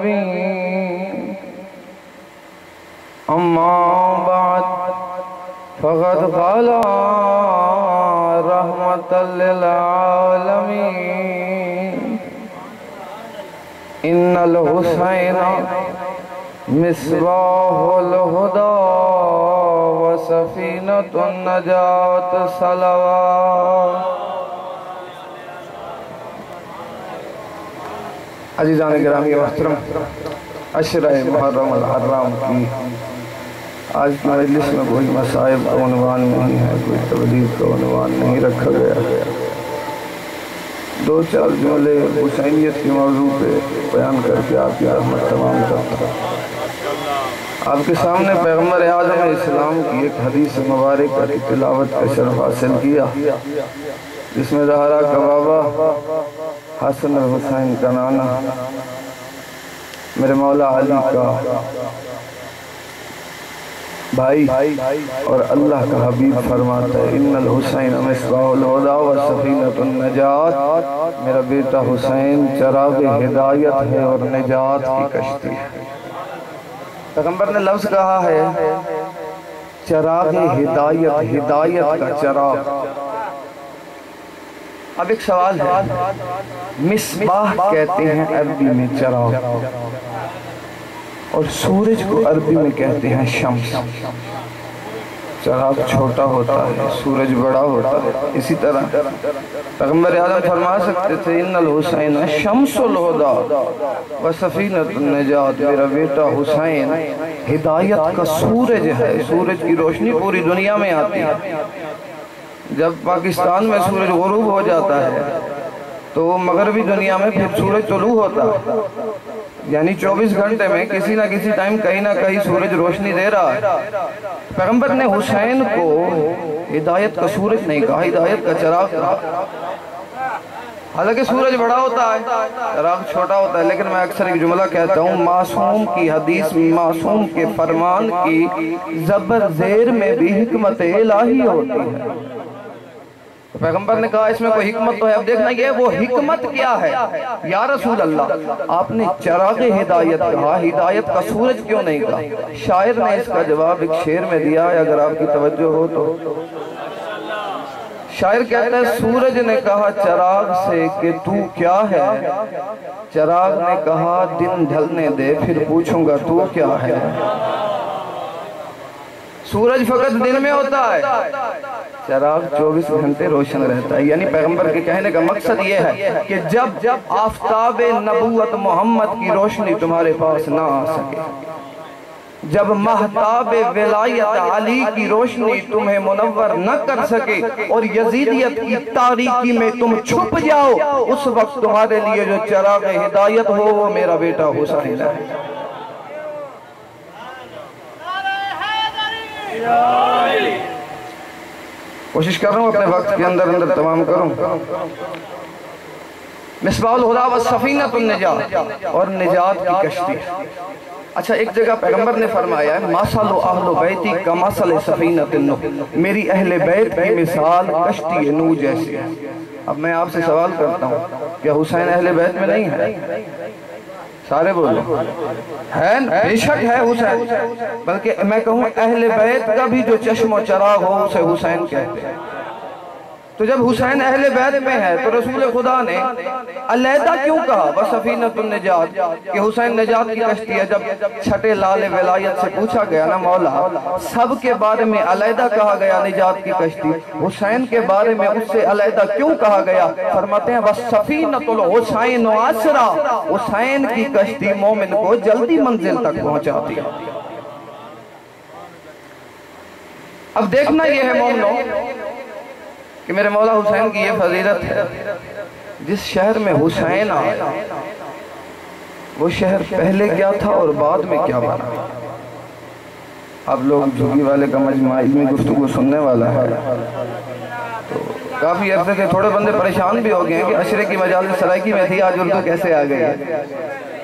النبي أما بعد فقد قال رحمة للعالمين إن الحسين مصباح الهدى وسفينة النجاة صلوات. عزیزان گرامی محترم، عشرہ محرم الحرام کی آج کی مجلس میں کوئی مصائب کا عنوان نہیں ہے، کوئی تبلیغ کا عنوان نہیں رکھا گیا. دو چار جملے حسینیت کے موضوع پہ بیان کر کے آپ کی رحمت تمام کرتا ہوں. آپ کے سامنے پیغمبر اعظم اسلام کی ایک حدیث مبارکہ کی تلاوت کا شرف حاصل کیا، جس میں زہرا کا بابا حسن حسین کا نانا میرے مولا علی کا بھائی اور اللہ کا حبیب فرماتا ہے ان الحسین مصباح الہدی و سفینۃ النجات، میرا بیٹا حسین چراغ ہدایت ہے اور نجات کی کشتی ہے. پیغمبر نے لفظ کہا ہے چراغ ہدایت، ہدایت کا چراغ. اب ایک سوال ہے، مصباح کہتے ہیں عربی میں چراغ، اور سورج کو عربی میں کہتے ہیں شمس. چراغ چھوٹا ہوتا ہے، سورج بڑا ہوتا ہے. اسی طرح پیغمبر اعظم فرما سکتے تھے ان الحسین شمس الہدی و سفینۃ النجات، میرا بیٹا حسین ہدایت کا سورج ہے. سورج کی روشنی پوری دنیا میں آتی ہے. جب پاکستان میں سورج غروب ہو جاتا ہے تو مغربی دنیا میں پھر سورج طلوع ہوتا ہے، یعنی 24 گھنٹے میں کسی نہ کسی ٹائم کہیں نہ کہیں سورج روشنی دے رہا ہے. پیغمبر نے حسین کو ہدایت کا سورج نہیں کہا، ہدایت کا چراغ کہا. حالانکہ سورج بڑا ہوتا ہے، چراغ چھوٹا ہوتا ہے. لیکن میں اکثر ایک جملہ کہتا ہوں، معصوم کی حدیث، معصوم کے فرمان کی زبر زیر میں بھی حکمت الہی ہوتی ہے. پیغمبر نے کہا اس میں کوئی حکمت تو ہے. اب دیکھنا یہ وہ حکمت کیا ہے. یا رسول اللہ، آپ نے چراغ ہدایت کہا، ہدایت کا سورج کیوں نہیں کہا؟ شاعر نے اس کا جواب ایک شعر میں دیا ہے، اگر آپ کی توجہ ہو تو. شاعر کہتا ہے سورج نے کہا چراغ سے کہ تو کیا ہے، چراغ نے کہا دن ڈھلنے دے پھر پوچھوں گا تو کیا ہے. سورج فقط دن میں ہوتا ہے، چراغ 24 گھنٹے روشن رہتا ہے. یعنی پیغمبر کے کہنے کا مقصد یہ ہے کہ جب آفتاب نبوت محمد کی روشنی تمہارے پاس نہ آ سکے، جب مہتاب ولایت علی کی روشنی تمہیں منور نہ کر سکے اور یزیدیت کی تاریکی میں تم چھپ جاؤ، اس وقت تمہارے لیے جو چراغ ہدایت ہو وہ میرا بیٹا حسین ہے. کوشش کر رہا ہوں اپنے وقت کے اندر تمام کروں. مصباح الہدی و سفینۃ النجات، اور نجات کی کشتی. اچھا، ایک جگہ پیغمبر نے فرمایا ہے مَثَلُ أَهْلُ بَيْتِي كَمَثَلِ سَفِينَةِ النُّوح، میری اہل بیت کی مثال کشتی نوح جیسی ہے. اب میں آپ سے سوال کرتا ہوں، کیا حسین اہل بیت میں نہیں ہے؟ سارے بولو ہے. بے شک ہے حسین، بلکہ میں کہوں اہل بیت کا بھی جو چشم و چراغ ہو اسے حسین کہتے ہیں. تو جب حسین اہل بیت میں ہے تو رسول خدا نے علیحدہ کیوں کہا وَسَفِینَةُ النجات کہ حسین نجات کی کشتی ہے؟ جب چھٹے لال ولایت سے پوچھا گیا نا مولا سب کے بارے میں علیحدہ کہا گیا نجات کی کشتی، حسین کے بارے میں اس سے علیحدہ کیوں کہا گیا؟ فرماتے ہیں وَسَفِینَةُ الْحُسَینُ أَسْرَى، حسین کی کشتی مومن کو جلدی منزل تک پہنچاتی. اب دیکھنا یہ ہے مومنوں کہ میرے مولا حسین کی یہ فضیلت ہے، جس شہر میں حسین آیا وہ شہر پہلے کیا تھا اور بعد میں کیا بنا. اب لوگ جھوگی والے کا مجمع علمی گفتگو سننے والا ہے تو کافی عرصے سے تھوڑے بندے پریشان بھی ہو گئے ہیں کہ عشرے کی مجالس سرائکی میں تھی، آج اردو کیسے آ گئی ہے.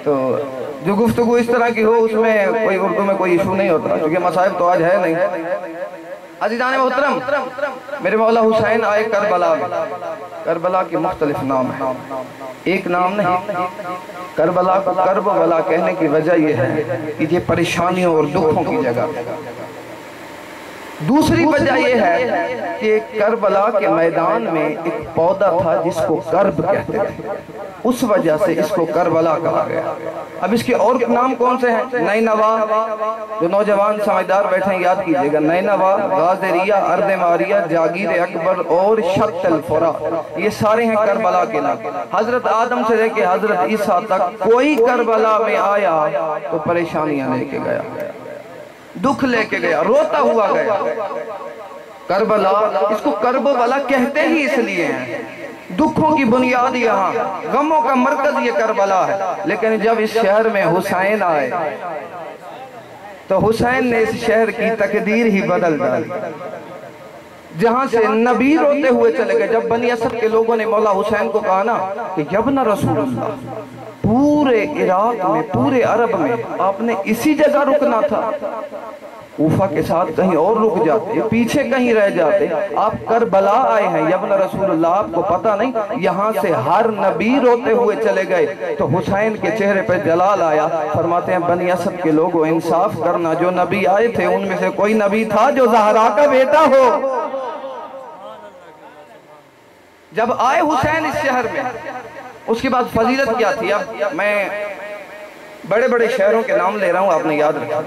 تو جو گفتگو اس طرح کی ہو اس میں کوئی اردو میں کوئی ایشو نہیں ہوتا، کیونکہ مصائب تو آج ہے نہیں. عزیزان محترم، میرے مولا حسین آئے کربلا میں۔ کربلا کے مختلف نام ہیں، ایک نام نہیں۔ کربلا کو کرب والا کہنے کی وجہ یہ ہے کہ یہ پریشانیوں اور دکھوں کی جگہ ہے۔ دوسری وجہ یہ ہے کہ کربلا کے میدان میں ایک پودا تھا جس کو کرب کہتے تھے، اس وجہ سے اس کو کربلا کہا گیا۔ اب اس کے اور نام کون سے ہیں؟ نینوا، جو نوجوان سمجھدار بیٹھے ہیں یاد کیجئے گا، نینوا، غازریہ، ارد ماریہ، جاگیر اکبر اور شط الفرات، یہ سارے ہیں کربلا کے نام۔ حضرت آدم سے لے کے حضرت عیسیٰ تک کوئی کربلا میں آیا تو پریشانیاں لے کے گیا، دکھ لے کے گیا، روتا ہوا گیا۔ کربلا، اس کو کرب والا کہتے ہی اس لیے ہیں، دکھوں کی بنیاد یہاں، غموں کا مرکز یہ کربلا ہے۔ لیکن جب اس شہر میں حسین آئے تو حسین نے اس شہر کی تقدیر ہی بدل ڈالی۔ جہاں سے نبی روتے ہوئے چلے گئے، جب بنی اسد کے لوگوں نے مولا حسین کو کہا نا کہ یبن رسول اللہ، پورے عراق میں، پورے عرب میں آپ نے اسی جگہ رکنا تھا، کوفہ کے ساتھ کہیں اور رک جاتے، پیچھے کہیں رہ جاتے، آپ کربلا آئے ہیں یبن رسول اللہ، آپ کو پتہ نہیں یہاں سے ہر نبی روتے ہوئے چلے گئے۔ تو حسین کے چہرے پہ جلال آیا، فرماتے ہیں بنی اسد کے لوگوں انصاف کرنا، جو نبی آئے تھے ان میں سے کوئی نبی تھا جو زہرا کا بیٹا ہو؟ جب آئے حسین اس شہر میں، اس کے بعد فضیلت کیا تھی؟ اب میں بڑے بڑے شہروں کے نام لے رہا ہوں، آپ نے یاد رکھا۔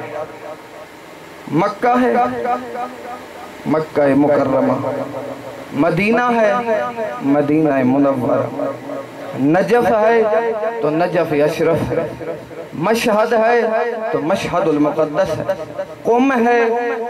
مکہ ہے، مکہ مکرمہ، مدینہ ہے، مدینہ منورہ، نجف ہے تو نجف اشرف ہے، مشہد ہے تو مشہد المقدس ہے، قم ہے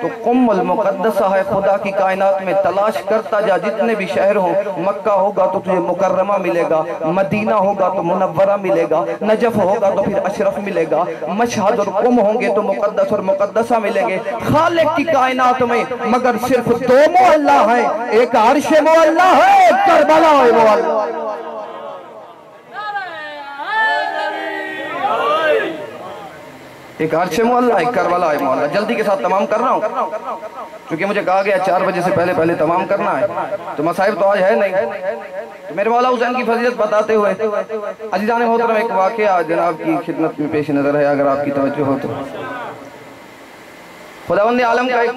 تو قم المقدسہ ہے۔ خدا کی کائنات میں تلاش کرتا جا، جتنے بھی شہر ہوں، مکہ ہوگا تو تجھے مکرمہ ملے گا، مدینہ ہوگا تو منورہ ملے گا، نجف ہوگا تو پھر اشرف ملے گا، مشہد اور قم ہوں گے تو مقدس اور مقدسہ ملیں گے۔ خالق کی کائنات میں مگر صرف دو معلّہ ہیں، ایک عرش معلّہ ہے، ایک کربلا معلّہ۔ ایک عرش معلّہ، ایک کربلا معلّہ۔ جلدی کے ساتھ تمام کر رہا ہوں کیونکہ مجھے کہا گیا 4 بجے سے پہلے تمام کرنا ہے، تو مسائب تو آج ہے نہیں۔ میرے مولا حسین کی فضیلت بتاتے ہوئے عزیزان محترم ایک واقعہ جناب کی خدمت میں پیش نظر ہے، اگر آپ کی توجہ ہو تو۔ خداوند عالم کا ایک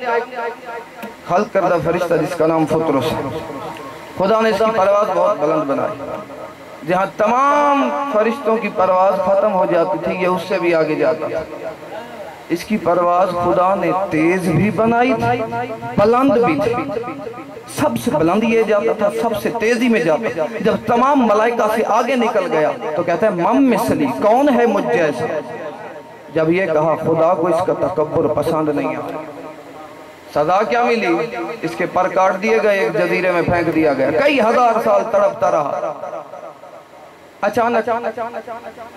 خلق کردہ فرشتہ جس کا نام فطرس ہے، خدا نے اس کی پرواز بہت بلند بنائی، جہاں تمام فرشتوں کی پرواز ختم ہو جاتی تھی یہ اس سے بھی آگے جاتا تھا۔ اس کی پرواز خدا نے تیز بھی بنائی تھی، بلند بھی تھی، سب سے بلند یہ جاتا تھا، سب سے تیزی میں جاتا تھا۔ جب تمام ملائکہ سے آگے نکل گیا تو کہتا ہے مم مثلی، کون ہے مجھ جیسا؟ جب یہ کہا خدا کو اس کا تکبر پسند نہیں آیا۔ سزا کیا ملی؟ اس کے پر کاٹ دیے گئے، ایک جزیرے میں پھینک دیا گیا، کئی ہزار سال تڑپتا رہا۔ اچانک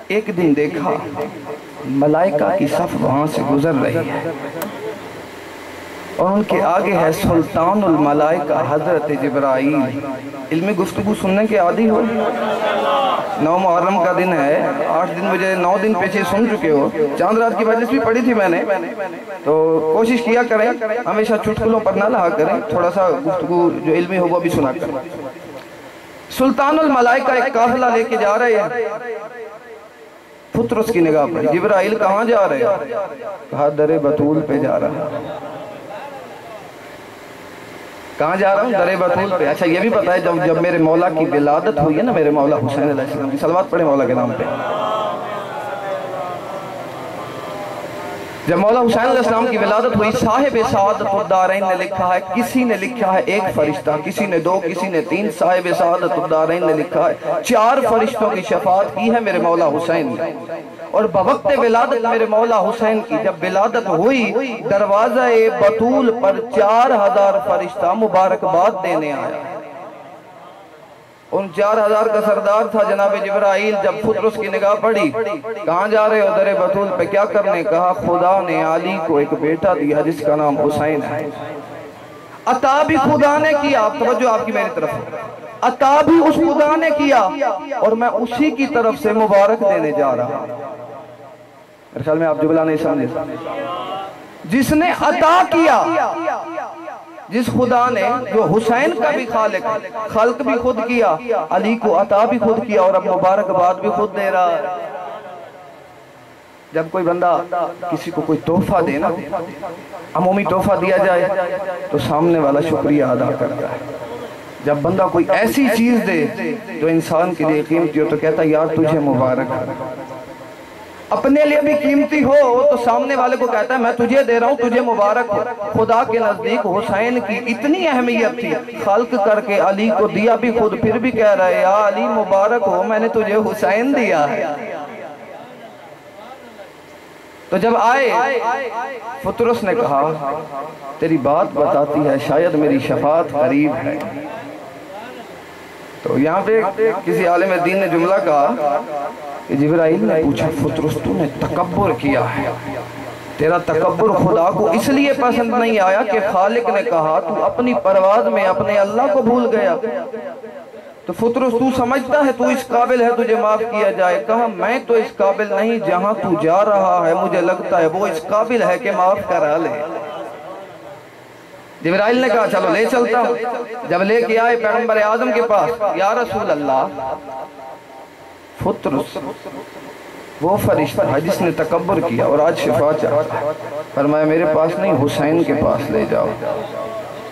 ایک دن دیکھا ملائکہ کی صف وہاں سے گزر رہی ہے اور ان کے آگے ہے سلطان الملائکہ حضرت جبرائیل۔ علمی گفتگو سننے کے عادی ہو، 9 محرم کا دن ہے، 8 دن مجھے 9 دن پیچھے سن چکے ہو، چاند رات کی مجلس بھی پڑھی تھی میں نے، تو کوشش کیا کریں ہمیشہ چٹکلوں پر نہ لہا کریں، تھوڑا سا گفتگو جو علمی ہو وہ بھی سنا کریں۔ سلطان الملائکہ ایک قافلہ لے کے جا رہے ہیں، فطرس کی نگاہ پڑی، جبرائیل کہاں جا رہے ہیں؟ کہا در بطول پہ جا رہا ہے۔ کہاں جا رہا ہوں؟ در بطول پہ۔ اچھا یہ بھی پتا ہے جب میرے مولا کی ولادت ہوئی ہے نا، میرے مولا حسین علیہ السلام کی، صلوات پڑھیں مولا کے نام پہ، جب مولا حسین علیہ السلام کی ولادت ہوئی، صاحب سعادت الدارین نے لکھا ہے، کسی نے لکھا ہے 1 فرشتہ، کسی نے 2، کسی نے 3، صاحب سعادت الدارین نے لکھا ہے 4 فرشتوں کی شفاعت کی ہے میرے مولا حسین نے۔ اور بوقت ولادت میرے مولا حسین کی جب ولادت ہوئی، دروازہ بطول پر 4000 فرشتہ مبارکباد دینے آیا۔ ان 4000 کا سردار تھا جناب جبرائیل۔ جب فطرس کی نگاہ پڑی، کہاں جا رہے ہو؟ در بطول پہ۔ کیا کرنے؟ کہا خدا نے علی کو ایک بیٹا دیا جس کا نام حسین ہے، عطا بھی خدا نے کیا، آپ توجہ آپ کی میری طرف، عطا بھی اس خدا نے کیا اور میں اسی کی طرف سے مبارک دینے جا رہا ہوں۔ میرے خیال میں آپ جملہ نہیں سمجھے، جس نے عطا کیا جس خدا نے جو حسین کا بھی خالق بھی خود کیا، علی کو عطا بھی خود کیا، اور اب مبارکباد بھی خود دے رہا ہے۔ جب کوئی بندہ کسی کو کوئی تحفہ دے نا، عمومی تحفہ دیا جائے تو سامنے والا شکریہ ادا کرتا ہے۔ جب بندہ کوئی ایسی چیز دے جو انسان کے لیے قیمتی ہو تو کہتا ہے یار تجھے مبارک ہے۔ اپنے لیے بھی قیمتی ہو تو سامنے والے کو کہتا ہے میں تجھے دے رہا ہوں، تجھے مبارک ہو۔ خدا کے نزدیک حسین کی اتنی اہمیت تھی، خلق کر کے علی کو دیا بھی خود، پھر بھی کہہ رہا ہے یا علی مبارک ہو، میں نے تجھے حسین دیا ہے۔ تو جب آئے فطرس نے کہا تیری بات بتاتی ہے شاید میری شفاعت قریب ہے۔ تو یہاں پہ کسی عالم دین نے جملہ کہا کہ جبرائیل نے پوچھا فطرس تو نے تکبر کیا ہے، تیرا تکبر خدا کو اس لیے پسند نہیں آیا کہ خالق نے کہا تو اپنی پرواز میں اپنے اللہ کو بھول گیا۔ تو فطرس تو سمجھتا ہے تو اس قابل ہے تجھے معاف کیا جائے؟ کہا میں تو اس قابل نہیں، جہاں تو جا رہا ہے مجھے لگتا ہے وہ اس قابل ہے کہ معاف کرا لے۔ جبرائیل نے کہا چلو لے چلتا ہوں۔ جب لے کے آئے پیغمبر اعظم کے پاس، یا رسول اللہ، فطرس وہ فرشتہ ہے جس نے تکبر کیا اور آج شفا چاہتا ہے، فرمایا میرے پاس نہیں حسین کے پاس لے جاؤ۔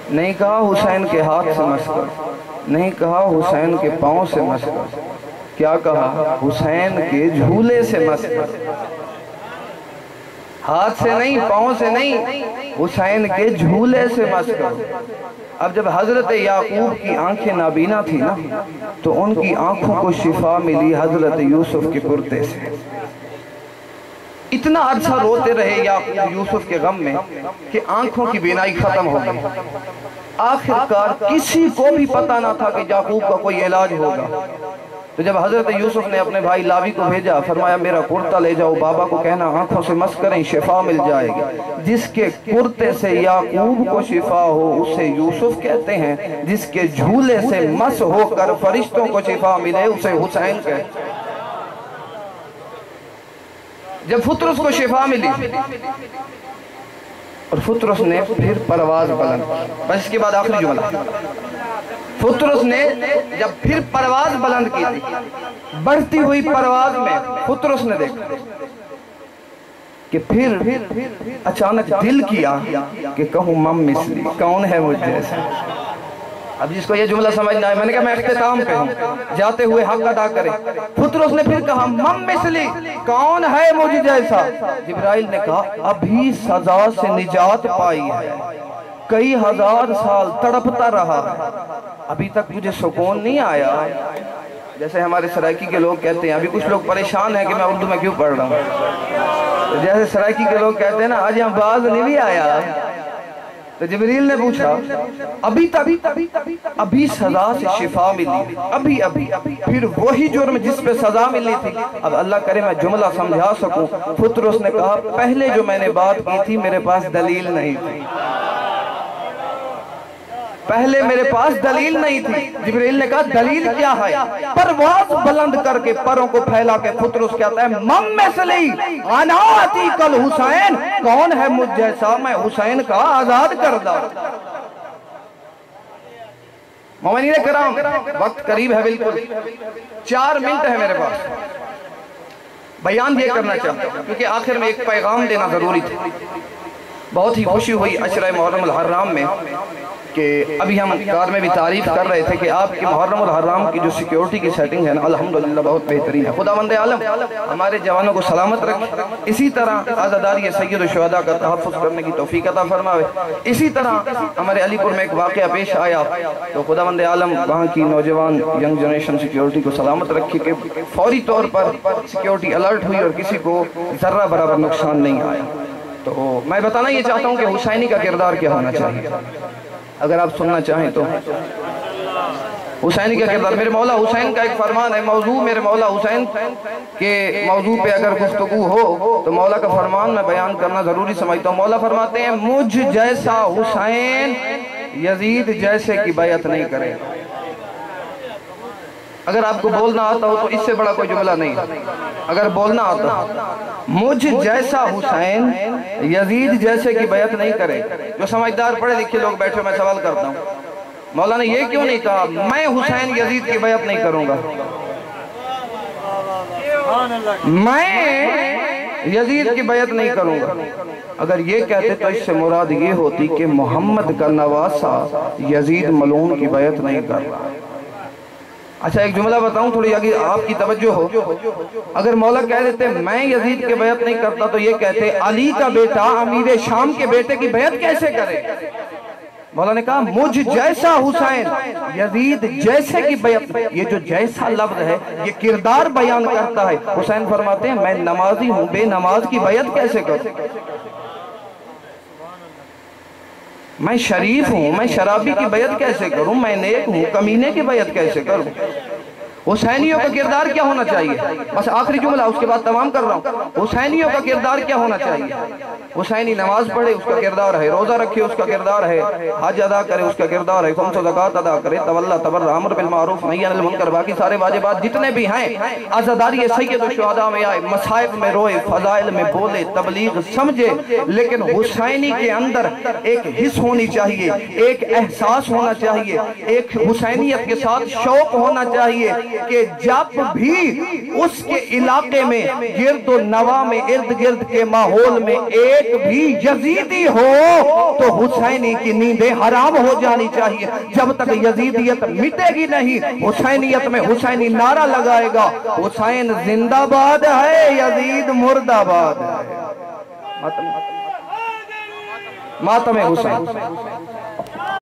نہیں کہا حسین کے ہاتھ سے مس کرو، نہیں کہا حسین کے پاؤں سے مس کرو، کیا کہا حسین کے جھولے سے مس کرو۔ ہاتھ سے نہیں، پاؤں سے نہیں، حسین کے جھولے سے مس کرو۔ اب جب حضرت یعقوب کی آنکھیں نابینا تھی نا تو ان کی آنکھوں کو شفا ملی حضرت یوسف کے کرتے سے۔ اتنا عرصہ روتے رہے یعقوب یوسف کے غم میں کہ آنکھوں کی بینائی ختم ہو گئی۔ آخرکار کسی کو بھی پتا نہ تھا کہ یعقوب کا کوئی علاج ہوگا۔ تو جب حضرت یوسف نے اپنے بھائی لاوی کو بھیجا، فرمایا میرا کرتا لے جاؤ، بابا کو کہنا آنکھوں سے مس کریں، شفا مل جائے گی۔ جس کے کرتے سے یعقوب کو شفا ہو اسے یوسف کہتے ہیں، جس کے جھولے سے مس ہو کر فرشتوں کو شفا ملے اسے حسین کہتے ہیں۔ جب فطرس کو شفا ملی اور فطرس نے پھر پرواز بلند کی، بس اس کے بعد آخری جملہ، فطرس نے جب پھر پرواز بلند کی تھی، بڑھتی ہوئی پرواز میں فطرس نے دیکھا کہ پھر اچانک دل کیا کہ کہوں مم مثلی، کون ہے مجھ جیسا۔ اب جس کو یہ جملہ سمجھنا ہے، میں نے کہا میں اختتام پہ ہوں، جاتے ہوئے حق ادا کریں۔ فطرس نے پھر کہا مم مثلی، کون ہے مجھ جیسا؟ جبرائیل نے کہا ابھی سزا سے نجات پائی ہے، کئی ہزار سال تڑپتا رہا ہے، ابھی تک مجھے سکون نہیں آیا۔ جیسے ہمارے سرائکی کے لوگ کہتے ہیں، ابھی کچھ لوگ پریشان ہیں کہ میں اردو میں کیوں پڑھ رہا ہوں، جیسے سرائکی کے لوگ کہتے ہیں نا آج ہم باز نہیں بھی آیا۔ تو جبریل نے پوچھا ابھی تک، ابھی سزا سے شفا ملی، ابھی پھر وہی جرم جس پہ سزا ملی تھی۔ اب اللہ کرے میں جملہ سمجھا سکوں۔ فطرس نے کہا پہلے جو میں نے بات کی تھی میرے پاس دلیل نہیں تھی، پہلے میرے پاس دلیل نہیں تھی۔ جبریل نے کہا دلیل کیا ہے؟ پرواز بلند کر کے پروں کو پھیلا کے فطرس کہتا ہے مم مثلی انا عتیق الحسین، کون ہے مجھ جیسا؟ میں حسین کا آزاد کردہ۔ مومنین کرام، وقت قریب ہے، بالکل 4 منٹ ہے میرے پاس۔ بیان یہ کرنا چاہتا ہوں کیونکہ آخر میں ایک پیغام دینا ضروری تھا۔ بہت ہی خوشی ہوئی عشرہ محرم الحرام میں کہ ابھی ہم کار میں بھی تعریف کر رہے تھے کہ آپ کی محرم الحرام کی جو سیکیورٹی کی سیٹنگ ہے نا الحمدللہ بہت بہترین ہے۔ خداوند عالم ہمارے جوانوں کو سلامت رکھے، اسی طرح عزاداری سید الشہداء کا تحفظ کرنے کی توفیق عطا فرماوے۔ اسی طرح ہمارے علی پور میں ایک واقعہ پیش آیا تو خداوند عالم وہاں کی نوجوان ینگ جنریشن سیکیورٹی کو سلامت رکھے کہ فوری طور پر سیکیورٹی الرٹ ہوئی اور کسی کو ذرہ برابر نقصان نہیں آیا۔ تو میں بتانا یہ چاہتا ہوں کہ حسینی کا کردار کیا ہونا چاہیے، اگر آپ سننا چاہیں تو۔ حسینی کا کردار، میرے مولا حسین کا ایک فرمان ہے، موضوع میرے مولا حسین کے موضوع پہ اگر گفتگو ہو تو مولا کا فرمان میں بیان کرنا ضروری سمجھتا ہوں۔ مولا فرماتے ہیں مجھ جیسا حسین یزید جیسے کی بیعت نہیں کرے۔ اگر آپ کو بولنا آتا ہو تو اس سے بڑا کوئی جملہ نہیں. اگر بولنا آتا مجھ جیسا حسین یزید جیسے کی بیعت نہیں کرے. جو سمجھدار پڑھے لکھے لوگ بیٹھے میں سوال کرتا ہوں, مولانا یہ کیوں نہیں کہا میں حسین یزید کی بیعت نہیں کروں گا, میں یزید کی بیعت نہیں کروں گا؟ اگر یہ کہتے تو اس سے مراد یہ ہوتی کہ محمد کا نواسا یزید ملعون کی بیعت نہیں کر رہا. اچھا ایک جملہ بتاؤں تھوڑی آگے آپ کی توجہ ہو. اگر مولا کہہ دیتے میں یزید کی بیعت نہیں کرتا تو یہ کہتے علی کا بیٹا امیر شام کے بیٹے کی بیعت کیسے کرے؟ مولا نے کہا مجھ جیسا حسین یزید جیسے کی بیعت. یہ جو جیسا لفظ ہے یہ کردار بیان کرتا ہے. حسین فرماتے ہیں میں نمازی ہوں, بے نماز کی بیعت کیسے کروں؟ میں شریف ہوں, میں شرابی کی بیعت کیسے کروں؟ میں نیک ہوں, کمینے کی بیعت کیسے کروں؟ حسینیوں کا کردار کیا ہونا چاہیے؟ بس آخری جملہ اس کے بعد تمام کر رہا ہوں. حسینیوں کا کردار کیا ہونا چاہیے؟ حسینی نماز پڑھے اس کا کردار ہے, روزہ رکھے اس کا کردار ہے, حج ادا کرے اس کا کردار ہے, خمس و زکوٰۃ ادا کرے, تولا تبرع, امر بالمعروف نہی عن المنکر, باقی سارے واجبات جتنے بھی ہیں, عزاداری سید الشہداء میں آئے, مصائب میں روئے, فضائل میں بولے, تبلیغ سمجھے. لیکن حسینی کے اندر ایک حس ہونی چاہیے, ایک احساس ہونا چاہیے, ایک حسینیت کے ساتھ شوق ہونا چاہیے کہ جب بھی اس کے علاقے میں گرد و نواح میں ارد گرد کے ماحول میں ایک بھی یزیدی ہو تو حسینی کی نیندیں حرام ہو جانی چاہیے. جب تک یزیدیت مٹے گی نہیں, حسینیت میں حسینی نعرہ لگائے گا حسین زندہ باد ہے, یزید مرد آباد ہے. ماتم حسین.